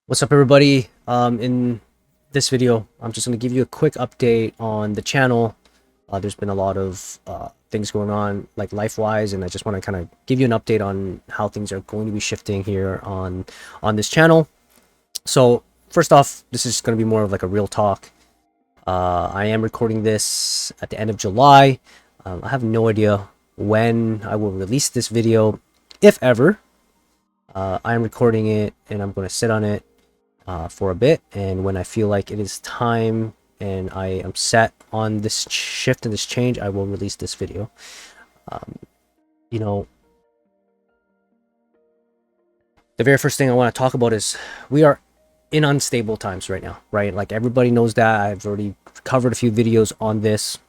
What's up, everybody? In this video, I'm just going to give you a quick update on the channel. There's been a lot of things going on, like life-wise, and I just want to kind of give you an update on how things are going to be shifting here on this channel. So, first off, this is going to be more of like a real talk. I am recording this at the end of July. I have no idea when I will release this video, if ever. I am recording it, and I'm going to sit on it for a bit, and when I feel like it is time and I am set on this shift and this change, I will release this video. um, you know the very first thing I want to talk about is we are in unstable times right now, right? Like, everybody knows that. I've already covered a few videos on this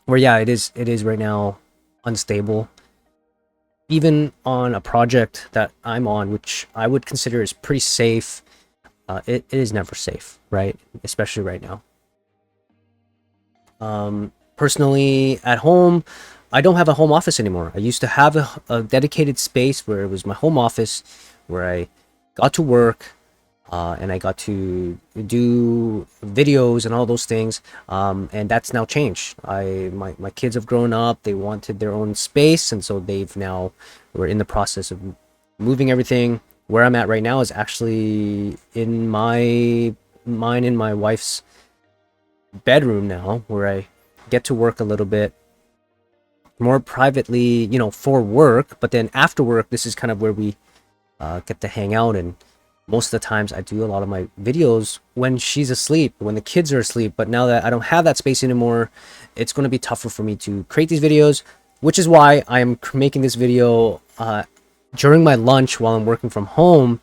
where, yeah, it is right now unstable. Even on a project that I'm on, which I would consider is pretty safe, it is never safe, right? Especially right now. Personally, at home, I don't have a home office anymore. I used to have a dedicated space where it was my home office, where I got to work, and I got to do videos and all those things. And that's now changed. My kids have grown up. They wanted their own space, and so we're in the process of moving everything. Where I'm at right now is actually in mine and my wife's bedroom now, where I get to work a little bit more privately, for work. But then after work, this is kind of where we get to hang out. And most of the times I do a lot of my videos when she's asleep, when the kids are asleep. But now that I don't have that space anymore, it's going to be tougher for me to create these videos, which is why I'm making this video during my lunch while I'm working from home,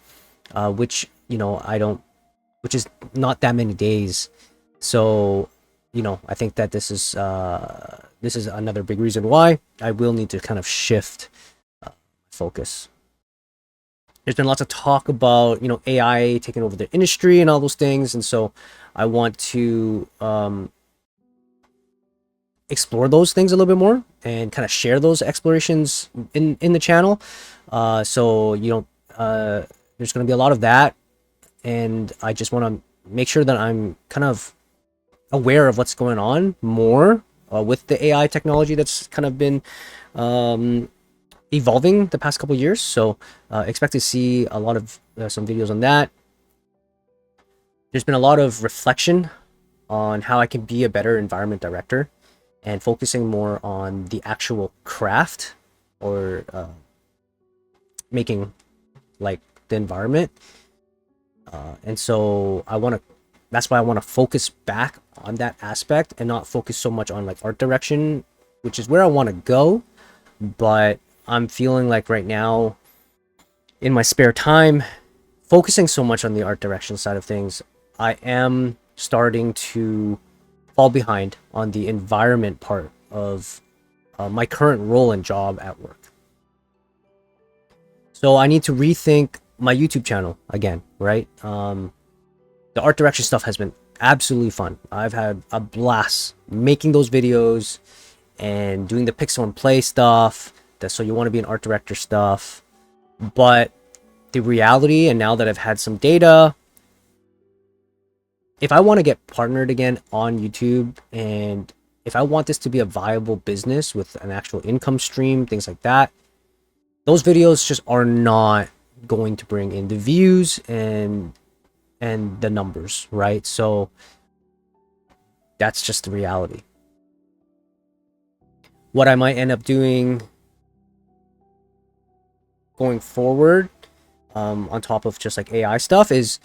which, which is not that many days. So, I think that this is another big reason why I will need to kind of shift focus. There's been lots of talk about, AI taking over the industry and all those things, and so I want to explore those things a little bit more and kind of share those explorations in the channel. So, there's going to be a lot of that, and I just want to make sure that I'm kind of aware of what's going on more with the AI technology that's kind of been evolving the past couple years. So expect to see a lot of some videos on that. There's been a lot of reflection on how I can be a better environment director and focusing more on the actual craft, or making like the environment. And so that's why I want to focus back on that aspect and not focus so much on like art direction, which is where I want to go. But I'm feeling like right now, in my spare time, focusing so much on the art direction side of things, I am starting to fall behind on the environment part of my current role and job at work. So I need to rethink my YouTube channel again, right? The art direction stuff has been absolutely fun. I've had a blast making those videos and doing the pixel and play stuff, so you want to be an art director stuff. But the reality, and now that I've had some data, if I want to get partnered again on YouTube, and if I want this to be a viable business with an actual income stream, things like that, those videos just are not going to bring in the views and the numbers, right? So that's just the reality. What I might end up doing going forward, on top of just like AI stuff, is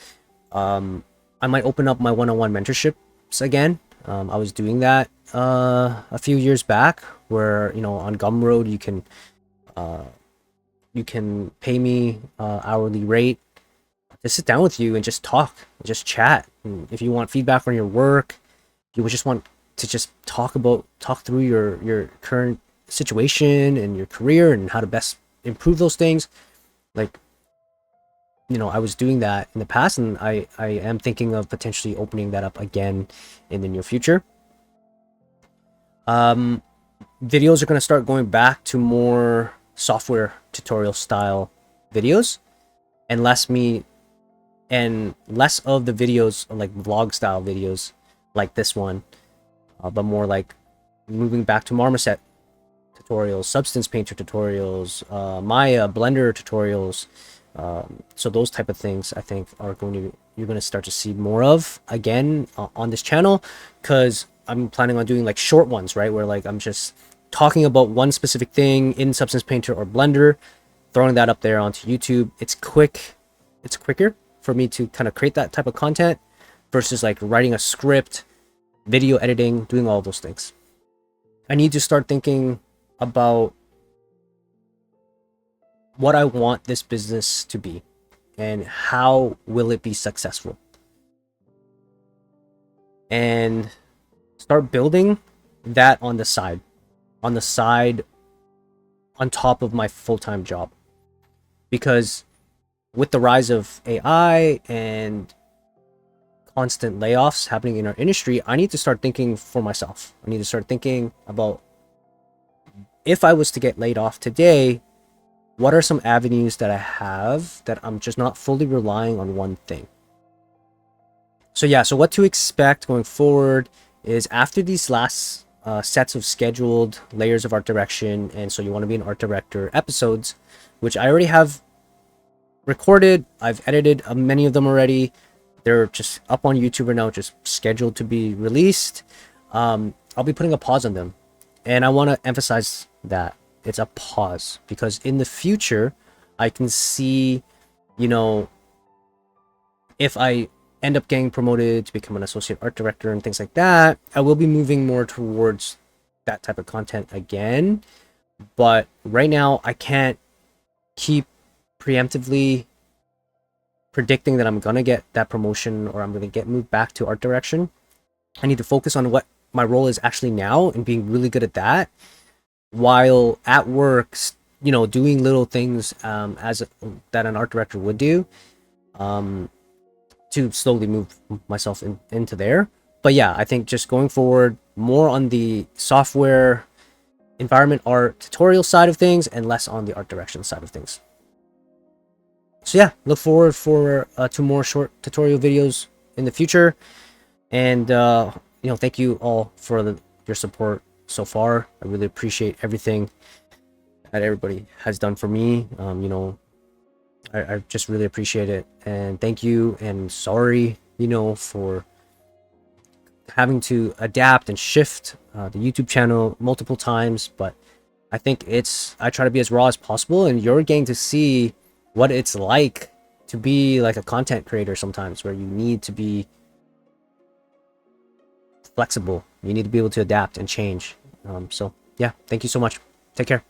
I might open up my one-on-one mentorships again. I was doing that a few years back, where on Gumroad you can pay me hourly rate to sit down with you and just talk, just chat. And if you want feedback on your work, you would just want to just talk through your current situation and your career and how to best improve those things. Like, I was doing that in the past, and I am thinking of potentially opening that up again in the near future. Videos are going to start going back to more software tutorial style videos, and less me and less of the videos like vlog style videos like this one, but more like moving back to marmoset tutorials, substance painter tutorials, Maya, Blender tutorials. So those type of things I think are you're going to start to see more of again on this channel, because I'm planning on doing like short ones, right? Where like I'm just talking about one specific thing in Substance Painter or Blender, throwing that up there onto YouTube. It's quicker for me to kind of create that type of content versus like writing a script, video editing, doing all those things. I need to start thinking about what I want this business to be and how will it be successful, and start building that on the side on top of my full-time job. Because with the rise of AI and constant layoffs happening in our industry, I need to start thinking for myself. I need to start thinking about, if I was to get laid off today, what are some avenues that I have that I'm just not fully relying on one thing. So yeah, so what to expect going forward is, after these last sets of scheduled layers of art direction, and so you want to be an art director episodes, which I already have recorded, I've edited many of them already. They're just up on YouTube right now, just scheduled to be released. I'll be putting a pause on them, and I want to emphasize that it's a pause, because in the future I can see, you know, if I end up getting promoted to become an associate art director and things like that, I will be moving more towards that type of content again. But right now I can't keep preemptively predicting that I'm gonna get that promotion or I'm gonna get moved back to art direction. I need to focus on what my role is actually now and being really good at that, while at work, you know, doing little things that an art director would do, to slowly move myself into there. But yeah, I think just going forward, more on the software environment art tutorial side of things and less on the art direction side of things. So yeah, look forward for 2 more short tutorial videos in the future. And you know, thank you all for your support so far. I really appreciate everything that everybody has done for me. You know, I just really appreciate it, and thank you, and sorry, you know, for having to adapt and shift the YouTube channel multiple times. But I think I try to be as raw as possible, and you're getting to see what it's like to be like a content creator sometimes, where you need to be flexible, you need to be able to adapt and change. So yeah, thank you so much. Take care.